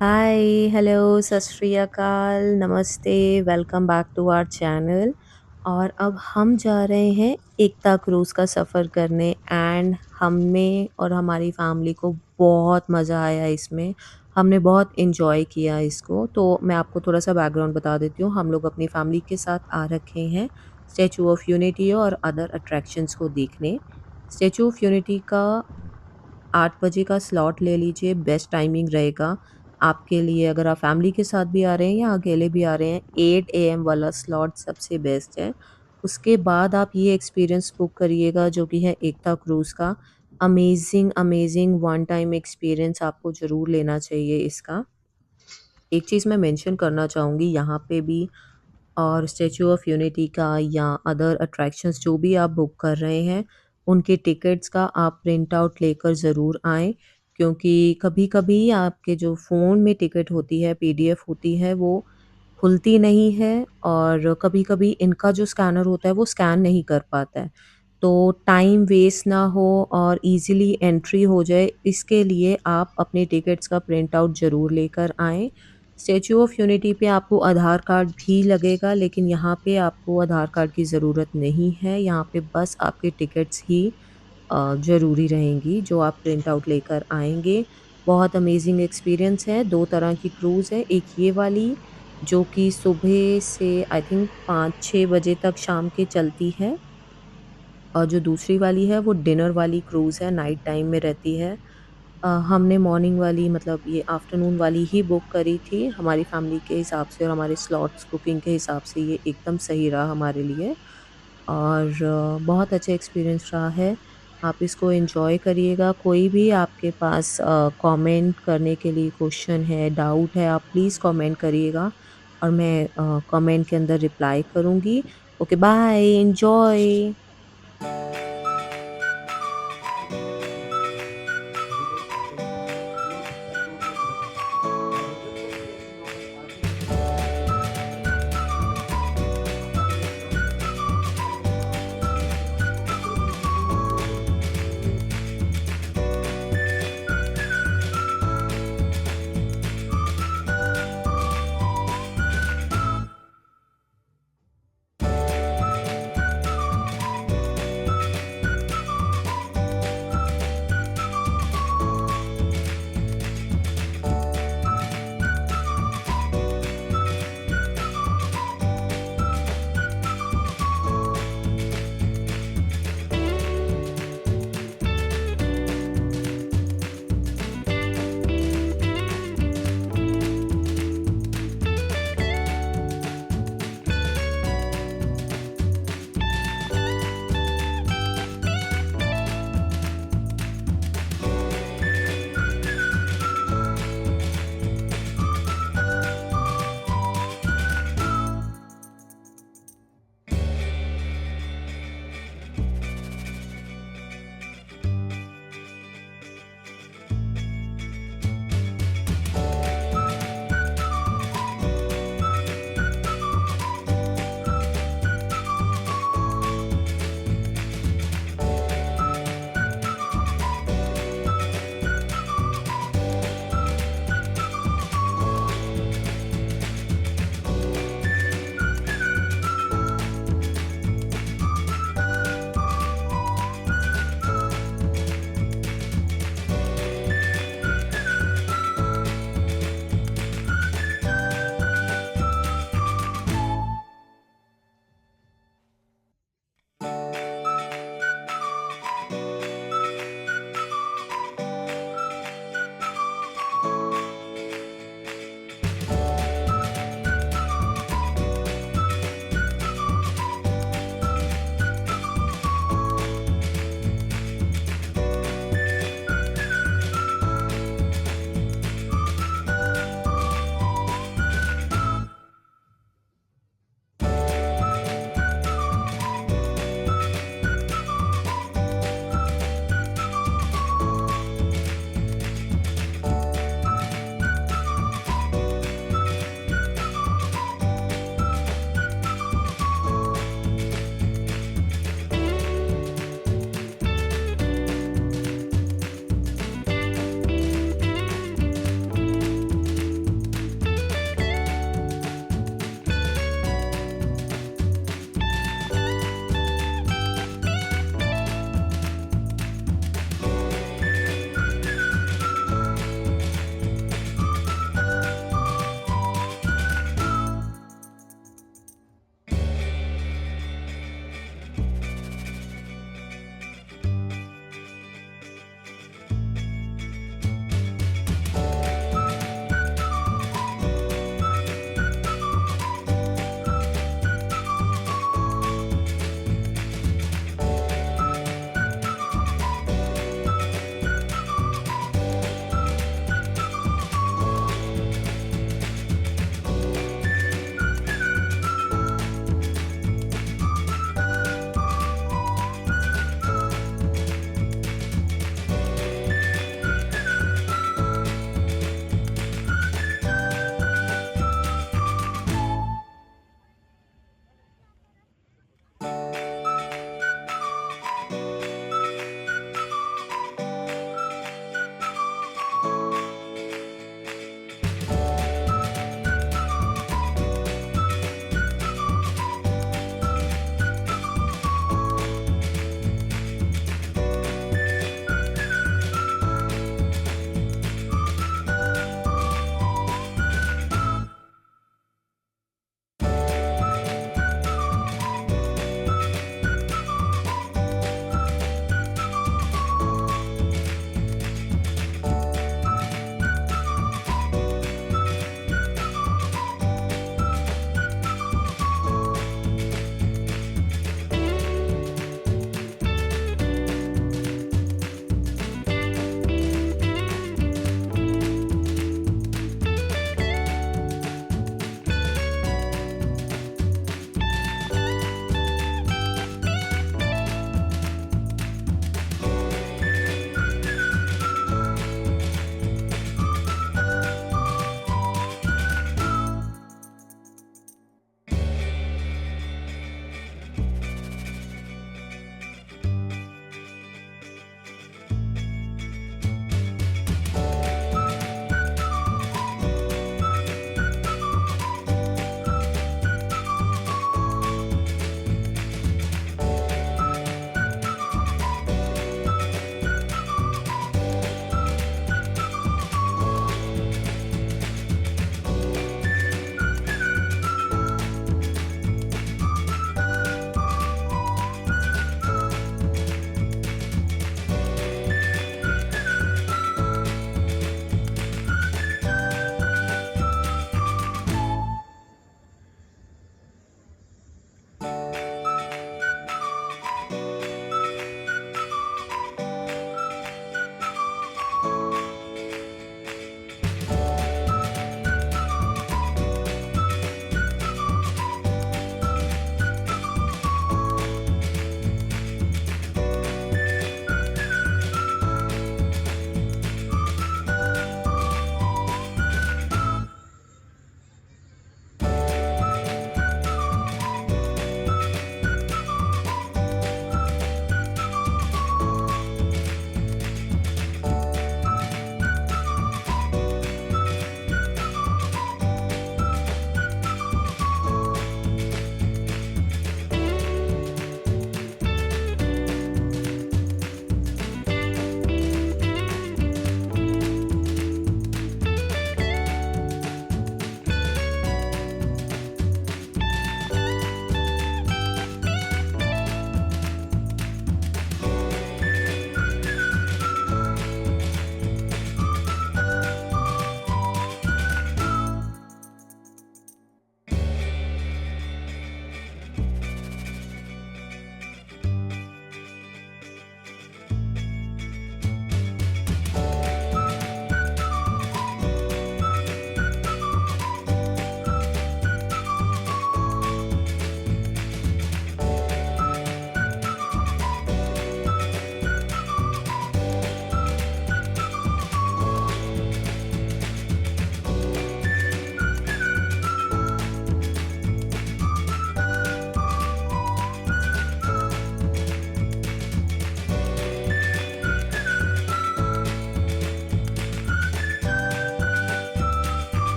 हाय, hello, सत श्री अकाल, नमस्ते, welcome back to our channel. और अब हम जा रहे हैं एकता क्रूज़ का सफ़र करने एंड हमें और हमारी फैमिली को बहुत मज़ा आया इसमें। हमने बहुत एन्जॉय किया इसको। तो मैं आपको थोड़ा-सा बैकग्राउंड बता देती हूँ। हम लोग अपनी फैमिली के साथ आ रखे हैं स्टैच्यू ऑफ यूनिटी और अदर अट्रैक्शंस को देखने। स्टैच्यू ऑफ यूनिटी का 8 बजे का स्लॉट ले लीजिए, बेस्ट टाइमिंग रहेगा आपके लिए। अगर आप फैमिली के साथ भी आ रहे हैं या अकेले भी आ रहे हैं, 8 एएम वाला स्लॉट सबसे बेस्ट है। उसके बाद आप ये एक्सपीरियंस बुक करिएगा जो कि है एकता क्रूज़ का। Amazing, amazing one time experience आपको ज़रूर लेना चाहिए इसका। एक चीज़ मैं मेंशन करना चाहूँगी यहाँ पे भी, और स्टैच्यू ऑफ यूनिटी का या अदर अट्रैक्शंस जो भी आप बुक कर रहे हैं, उनके टिकट्स का आप प्रिंट आउट लेकर ज़रूर आएँ, क्योंकि कभी-कभी आपके जो फ़ोन में टिकट होती है, पीडीएफ होती है, वो खुलती नहीं है और कभी-कभी इनका जो स्कैनर होता है, वो स्कैन नहीं कर पाता है। तो टाइम वेस्ट ना हो और ईज़िली एंट्री हो जाए, इसके लिए आप अपने टिकट्स का प्रिंट आउट ज़रूर लेकर आएँ। स्टैच्यू ऑफ यूनिटी पे आपको आधार कार्ड भी लगेगा, लेकिन यहाँ पे आपको आधार कार्ड की ज़रूरत नहीं है, यहाँ पे बस आपके टिकट्स ही ज़रूरी रहेंगी जो आप प्रिंट आउट लेकर आएँगे। बहुत अमेज़िंग एक्सपीरियंस है, 2 तरह की क्रूज़ है, एक ये वाली जो कि सुबह से आई थिंक 5-6 बजे तक शाम के चलती है, और जो दूसरी वाली है वो डिनर वाली क्रूज़ है, नाइट टाइम में रहती है। हमने मॉर्निंग वाली मतलब ये आफ्टरनून वाली ही बुक करी थी, हमारी फैमिली के हिसाब से और हमारे स्लॉट्स बुकिंग के हिसाब से ये एकदम सही रहा हमारे लिए, और बहुत अच्छा एक्सपीरियंस रहा है। आप इसको एन्जॉय करिएगा। कोई भी आपके पास कमेंट करने के लिए क्वेश्चन है, डाउट है, आप प्लीज़ कमेंट करिएगा और मैं कमेंट के अंदर रिप्लाई करूँगी। Okay, bye, enjoy.